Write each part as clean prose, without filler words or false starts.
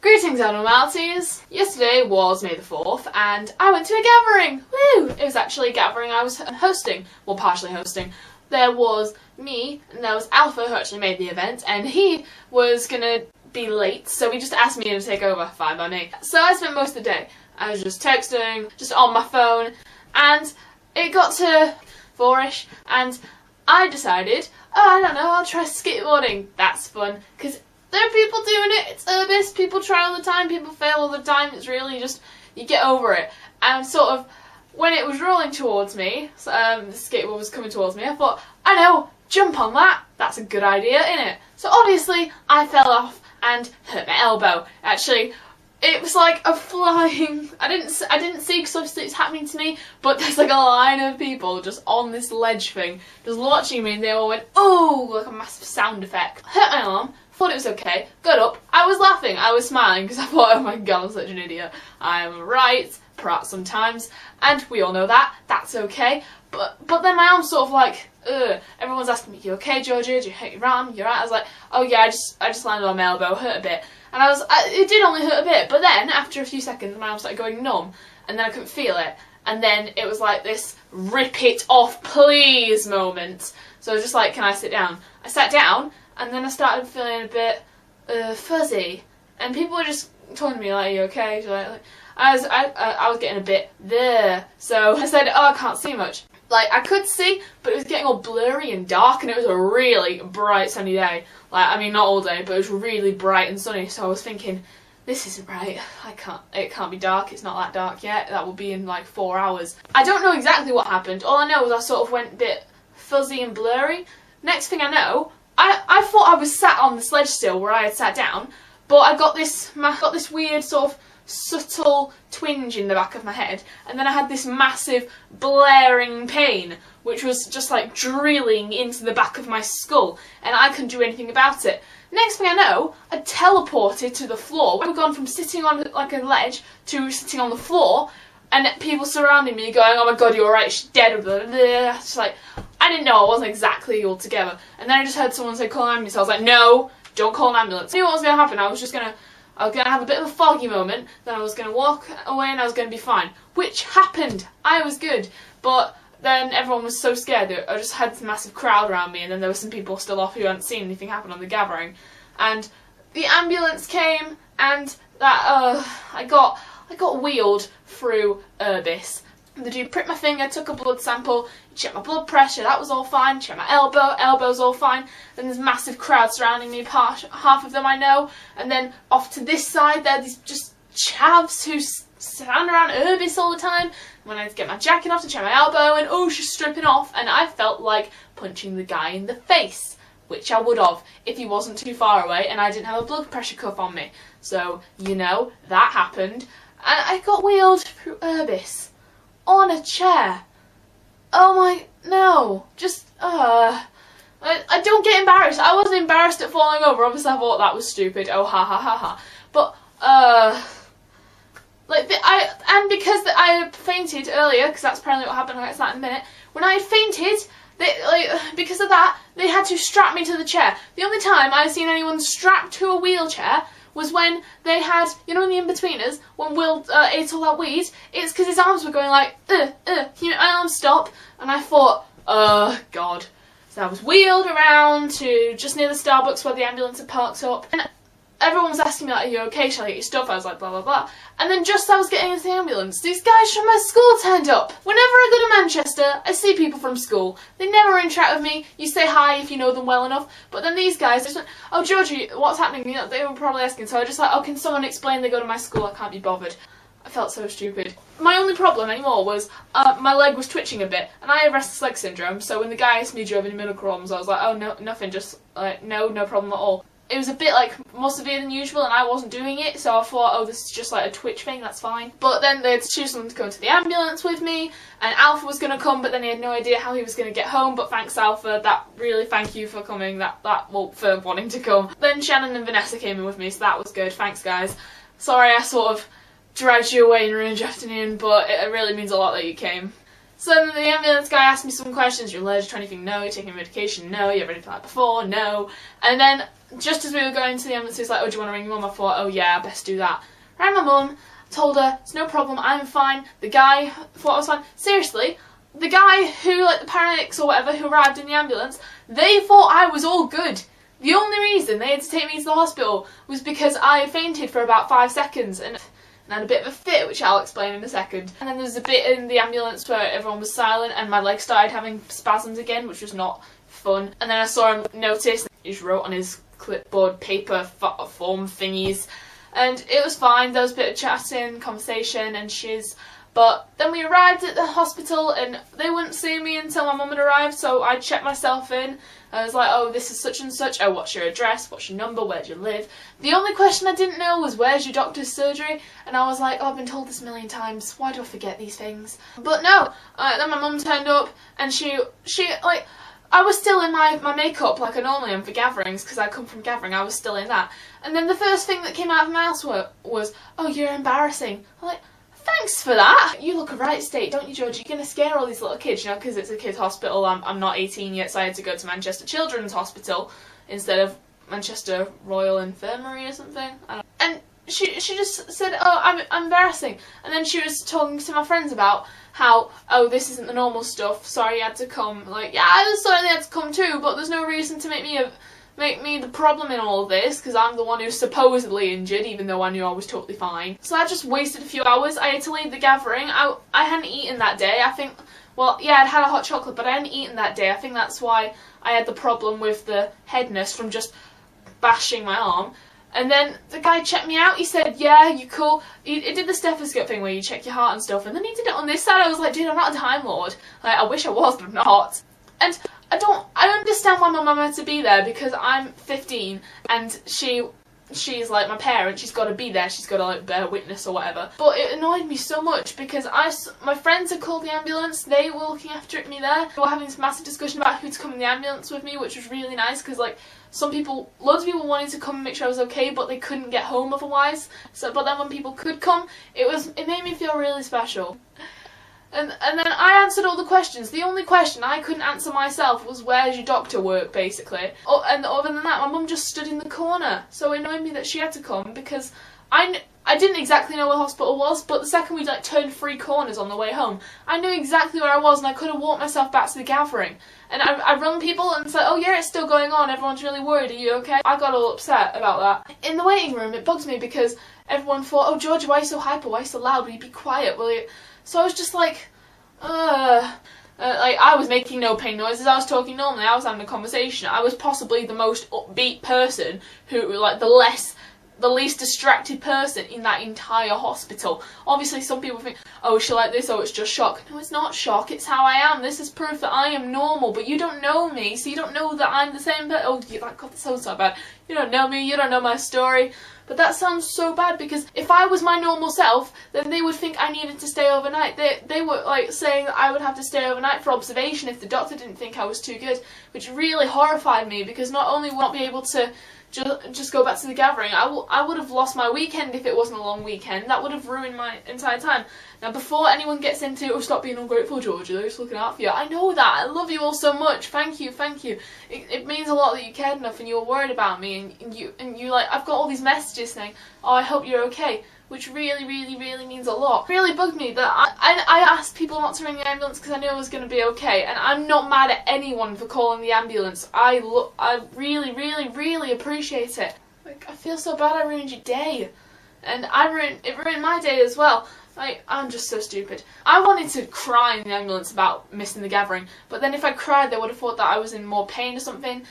Greetings abnormalities! Yesterday was May the 4th and I went to a gathering! Woo! It was actually a gathering I was hosting, well partially hosting. There was me and there was Alpha who actually made the event and he was gonna be late, so he just asked me to take over. Fine by me. So I spent most of the day, I was just texting, just on my phone, and it got to 4ish and I decided, oh I don't know, I'll try skateboarding. That's fun, because there are people doing it, it's Debbers, people try all the time, people fail all the time, it's really just, you get over it. And sort of, when it was rolling towards me, the skateboard was coming towards me, I thought, I know, jump on that, that's a good idea, innit? So obviously, I fell off and hurt my elbow. Actually, it was like a flying, I didn't see because obviously it's happening to me, but there's like a line of people just on this ledge thing, just watching me, and they all went, oh, like a massive sound effect. Hurt my arm. Thought it was okay, got up, I was laughing, I was smiling because I thought, oh my god, I'm such an idiot. I am right, perhaps sometimes, and we all know that, that's okay. But then my arm's sort of like, ugh. Everyone's asking me, you okay, Georgia? Do you hurt your arm? You're right. I was like, oh yeah, I just landed on my elbow, hurt a bit. And it did only hurt a bit, but then after a few seconds my arm started going numb, and then I couldn't feel it. And then it was like this rip it off please moment. So I was just like, can I sit down? I sat down, and then I started feeling a bit fuzzy, and people were just talking to me like, "Are you okay?" Like, I was getting a bit there, so I said, "Oh, I can't see much." Like I could see, but it was getting all blurry and dark, and it was a really bright sunny day. Like I mean, not all day, but it was really bright and sunny. So I was thinking, this isn't right. It can't be dark. It's not that dark yet. That will be in like 4 hours. I don't know exactly what happened. All I know is I sort of went a bit fuzzy and blurry. Next thing I know, I thought I was sat on the sledge still where I had sat down, but I got this weird sort of subtle twinge in the back of my head, and then I had this massive blaring pain which was just like drilling into the back of my skull, and I couldn't do anything about it. Next thing I know, I teleported to the floor. We've gone from sitting on like a ledge to sitting on the floor, and people surrounding me going, oh my god, you're alright, she's dead. Just like, I didn't know, I wasn't exactly all together. And then I just heard someone say, call an ambulance. I was like, no, don't call an ambulance. I knew what was going to happen. I was going to have a bit of a foggy moment, then I was going to walk away and I was going to be fine. Which happened. I was good. But then everyone was so scared that I just had this massive crowd around me, and then there were some people still off who hadn't seen anything happen on the gathering. And the ambulance came, and that, I got wheeled through Debbers. The dude pricked my finger, took a blood sample, checked my blood pressure, that was all fine, checked my elbow's all fine. Then there's a massive crowd surrounding me, half of them I know, and then off to this side there are these just chavs who stand around Debbers all the time. When I had to get my jacket off to check my elbow, and oh, she's stripping off, and I felt like punching the guy in the face, which I would have if he wasn't too far away and I didn't have a blood pressure cuff on me. So, you know, that happened. And I got wheeled through Debbers on a chair. Oh my, no, just, I don't get embarrassed. I wasn't embarrassed at falling over, obviously I thought that was stupid, oh ha ha ha ha. But, and because I fainted earlier, because that's apparently what happened, I'll get to that in a minute, when I had fainted, because of that, they had to strap me to the chair. The only time I've seen anyone strapped to a wheelchair was when they had, you know, in the in-betweeners, when Will ate all that weed, it's because his arms were going like, can you make my arms stop? And I thought, oh god. So I was wheeled around to just near the Starbucks where the ambulance had parked up, and everyone was asking me like, are you okay, shall I get your stuff? I was like, blah blah blah. And then just as I was getting into the ambulance, these guys from my school turned up. Whenever I go to Manchester, I see people from school. They never interact with me. You say hi if you know them well enough. But then these guys just went, oh Georgie, what's happening? You know, they were probably asking. So I just like, oh, can someone explain they go to my school? I can't be bothered. I felt so stupid. My only problem anymore was my leg was twitching a bit, and I have restless leg syndrome. So when the guy asked me do you have any medical problems, I was like, oh no, nothing, just like no problem at all. It was a bit like more severe than usual, and I wasn't doing it, so I thought, oh, this is just like a twitch thing, that's fine. But then they had to choose someone to go into the ambulance with me, and Alpha was going to come, but then he had no idea how he was going to get home. But thanks, Alpha, thank you for coming, well, for wanting to come. Then Shannon and Vanessa came in with me, so that was good, thanks guys. Sorry I sort of dragged you away and ruined your afternoon, but it really means a lot that you came. So then the ambulance guy asked me some questions. You're allergic to anything? No. You're taking medication? No. You've already that before? No. And then just as we were going to the ambulance, he was like, oh, do you want to ring your mum? I thought, oh yeah, best do that. Rang my mum, told her, it's no problem, I'm fine. The guy thought I was fine. Seriously, the guy who, like the paramedics or whatever, who arrived in the ambulance, they thought I was all good. The only reason they had to take me to the hospital was because I fainted for about 5 seconds and had a bit of a fit, which I'll explain in a second. And then there was a bit in the ambulance where everyone was silent and my leg started having spasms again, which was not fun. And then I saw him notice, he just wrote on his clipboard paper form thingies, and it was fine. There was a bit of chatting, conversation and shiz. But then we arrived at the hospital and they wouldn't see me until my mum had arrived, so I checked myself in. I was like, oh, this is such and such, oh, what's your address, what's your number, where do you live? The only question I didn't know was, where's your doctor's surgery? And I was like, oh, I've been told this a million times, why do I forget these things? But no, then my mum turned up and she like, I was still in my makeup like I normally am for gatherings, because I come from gathering, I was still in that. And then the first thing that came out of my mouth was, oh, you're embarrassing. I'm like, thanks for that. You look a right state, don't you, George? You're going to scare all these little kids, you know, because it's a kids' hospital. I'm not 18 yet, so I had to go to Manchester Children's Hospital instead of Manchester Royal Infirmary or something. I don't know. And she just said, oh, I'm embarrassing. And then she was talking to my friends about how, oh, this isn't the normal stuff, sorry you had to come. Like, yeah, I certainly had to come too, but there's no reason to make me the problem in all of this, because I'm the one who's supposedly injured, even though I knew I was totally fine. So I just wasted a few hours. I had to leave the gathering. I hadn't eaten that day. I think, well, yeah, I'd had a hot chocolate, but I hadn't eaten that day. I think that's why I had the problem with the headness from just bashing my arm. And then the guy checked me out. He said, yeah, you cool. He did the stethoscope thing where you check your heart and stuff, and then he did it on this side. I was like, dude, I'm not a Time Lord. Like, I wish I was, but I'm not. And I understand why my mum had to be there, because I'm 15 and she's like my parent, she's got to be there, she's got to like bear witness or whatever. But it annoyed me so much because my friends had called the ambulance, they were looking after me there. We were having this massive discussion about who to come in the ambulance with me, which was really nice because like loads of people wanted to come and make sure I was okay, but they couldn't get home otherwise. But then when people could come, it made me feel really special. And then I answered all the questions. The only question I couldn't answer myself was, where's your doctor work, basically. Oh, and other than that, my mum just stood in the corner. So it annoyed me that she had to come, because I didn't exactly know where the hospital was, but the second we like turned 3 corners on the way home, I knew exactly where I was, and I could have walked myself back to the gathering. And I rung people and said, oh yeah, it's still going on, everyone's really worried, are you okay? I got all upset about that. In the waiting room, it bugs me because everyone thought, oh George, why are you so hyper, why are you so loud, will you be quiet, will you? So I was just like, like I was making no pain noises, I was talking normally, I was having a conversation. I was possibly the most upbeat person who, like, the least distracted person in that entire hospital. Obviously some people think, oh, is she like this, oh, it's just shock. No, it's not shock, it's how I am. This is proof that I am normal, but you don't know me, so you don't know that I'm the same person. Oh, God, that sounds so bad. You don't know me, you don't know my story. But that sounds so bad, because if I was my normal self, then they would think I needed to stay overnight. They were like saying that I would have to stay overnight for observation if the doctor didn't think I was too good, which really horrified me, because not only would I not be able to just go back to the gathering, I would have lost my weekend if it wasn't a long weekend. That would have ruined my entire time. Now, before anyone gets into, oh, stop being ungrateful, Georgia, they're just looking out for you. I know that. I love you all so much. Thank you, thank you. It means a lot that you cared enough and you were worried about me, and you like, I've got all these messages saying, oh, I hope you're okay, which really, really, really means a lot. It really bugged me that I asked people not to ring the ambulance because I knew I was going to be okay, and I'm not mad at anyone for calling the ambulance. I really, really, really appreciate it. Like, I feel so bad I ruined your day, and it ruined my day as well. I'm just so stupid. I wanted to cry in the ambulance about missing the gathering, but then if I cried they would have thought that I was in more pain or something.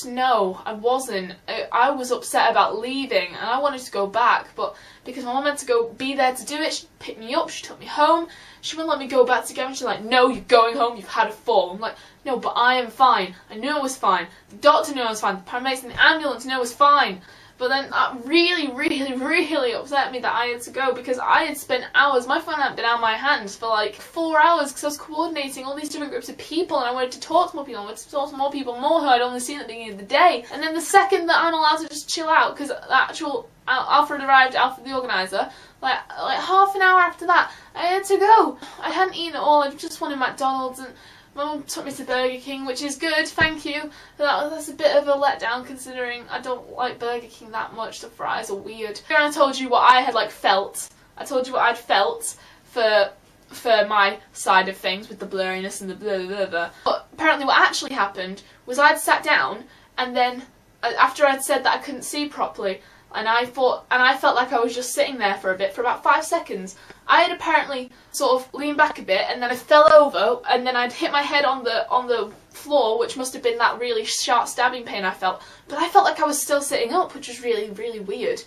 No, I wasn't. I was upset about leaving and I wanted to go back, but because my mum had to be there to do it, she picked me up, she took me home, she wouldn't let me go back to gathering. She's like, no, you're going home, you've had a fall. I'm like, no, but I am fine. I knew I was fine. The doctor knew I was fine. The paramedics in the ambulance knew I was fine. But then that really, really, really really upset me that I had to go because I had spent hours, my phone hadn't been out of my hands for like 4 hours because I was coordinating all these different groups of people and I wanted to talk to more people, I wanted to talk to more people more who I'd only seen at the beginning of the day. And then the second that I'm allowed to just chill out, because the actual Alfred arrived, Alfred the organiser, like half an hour after that, I had to go. I hadn't eaten at all, I just wanted McDonald's, and my mum took me to Burger King, which is good, thank you. That's a bit of a letdown considering I don't like Burger King that much, the fries are weird. And I told you what I had like felt. I told you what I'd felt for my side of things with the blurriness and the blah blah blah. But apparently what actually happened was I'd sat down and then after I'd said that I couldn't see properly, and I felt like I was just sitting there for a bit, for about 5 seconds. I had apparently sort of leaned back a bit, and then I fell over, and then I'd hit my head on the floor, which must have been that really sharp stabbing pain I felt. But I felt like I was still sitting up, which was really, really weird.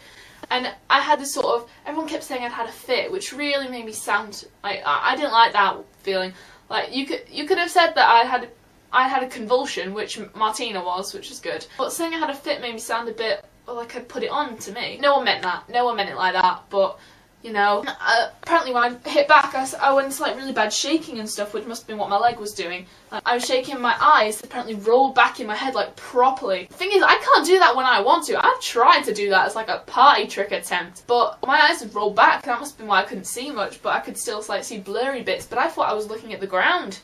And I had this sort of, everyone kept saying I'd had a fit, which really made me sound like, I didn't like that feeling. Like, you could have said that I had a convulsion, which Martina was, which is good. But saying I had a fit made me sound a bit like I'd put it on to me. No one meant that. No one meant it like that, but, you know. Apparently when I hit back, I went into like really bad shaking and stuff, which must have been what my leg was doing. I was shaking, my eyes apparently rolled back in my head like properly. The thing is, I can't do that when I want to. I've tried to do that as like a party trick attempt, but my eyes would roll back, and that must have been why I couldn't see much, but I could still like see blurry bits, but I thought I was looking at the ground.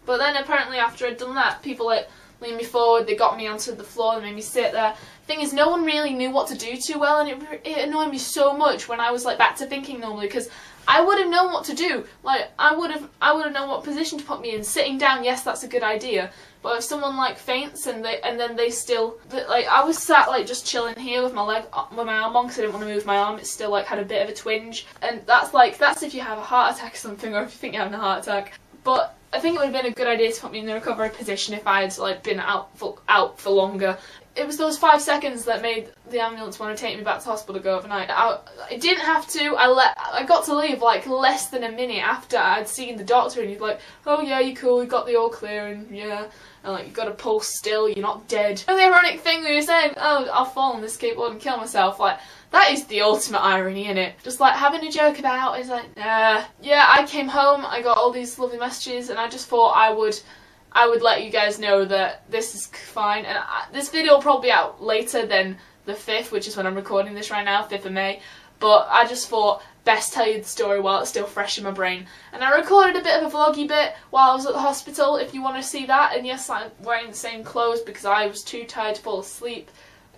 But then apparently after I'd done that, people like leaned me forward, they got me onto the floor and made me sit there. Thing is, no one really knew what to do too well, and it annoyed me so much when I was like back to thinking normally, because I would have known what to do. Like I would have known what position to put me in. Sitting down, yes, that's a good idea. But if someone like faints and then they still, like, I was sat like just chilling here with my arm on because I didn't want to move my arm. It still like had a bit of a twinge, and that's if you have a heart attack or something, or if you think you're having a heart attack. But I think it would have been a good idea to put me in the recovery position if I had like been out for longer. It was those 5 seconds that made the ambulance want to take me back to hospital to go overnight. I didn't have to. I got to leave like less than a minute after I'd seen the doctor, and he's like, "Oh yeah, you're cool. You got the all clear, and yeah, and like you got a pulse still. You're not dead." And the ironic thing when you're saying, "Oh, I'll fall on this skateboard and kill myself," like that is the ultimate irony, innit? Just like having a joke about it's like, yeah, I came home, I got all these lovely messages, and I just thought I would let you guys know that this is fine. And this video will probably be out later than the 5th, which is when I'm recording this right now, 5th of May. But I just thought best tell you the story while it's still fresh in my brain. And I recorded a bit of a vloggy bit while I was at the hospital, if you want to see that. And yes, I'm wearing the same clothes because I was too tired to fall asleep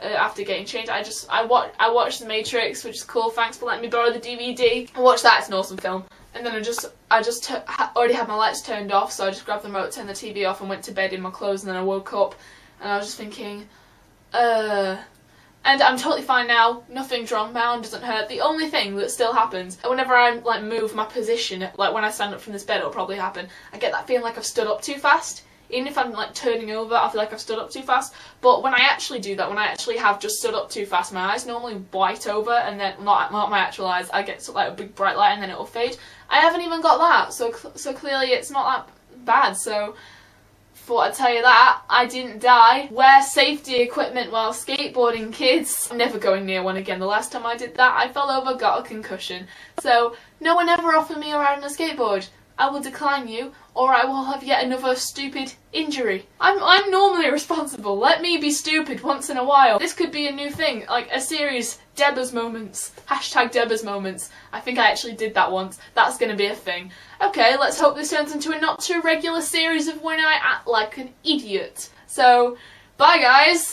after getting changed. I watched The Matrix, which is cool. Thanks for letting me borrow the DVD. I watched that. It's an awesome film. And then I just already had my lights turned off, so I just grabbed the remote, turned the TV off, and went to bed in my clothes. And then I woke up, and I was just thinking, and I'm totally fine now. Nothing's wrong. My arm doesn't hurt. The only thing that still happens whenever I like move my position, like when I stand up from this bed, it'll probably happen. I get that feeling like I've stood up too fast. Even if I'm like turning over, I feel like I've stood up too fast. But when I actually do that, when I actually have just stood up too fast, my eyes normally white over, and then not my actual eyes. I get sort of like a big bright light, and then it'll fade. I haven't even got that, so clearly it's not that bad. So thought I'd tell you that I didn't die. Wear safety equipment while skateboarding, kids. I'm never going near one again. The last time I did that, I fell over, got a concussion. So no one ever offered me a ride on a skateboard. I will decline you, or I will have yet another stupid injury. I'm normally responsible. Let me be stupid once in a while. This could be a new thing, like a series, Debbers moments. Hashtag Debbers moments. I think I actually did that once. That's gonna be a thing. Okay, let's hope this turns into a not too regular series of when I act like an idiot. So, bye guys!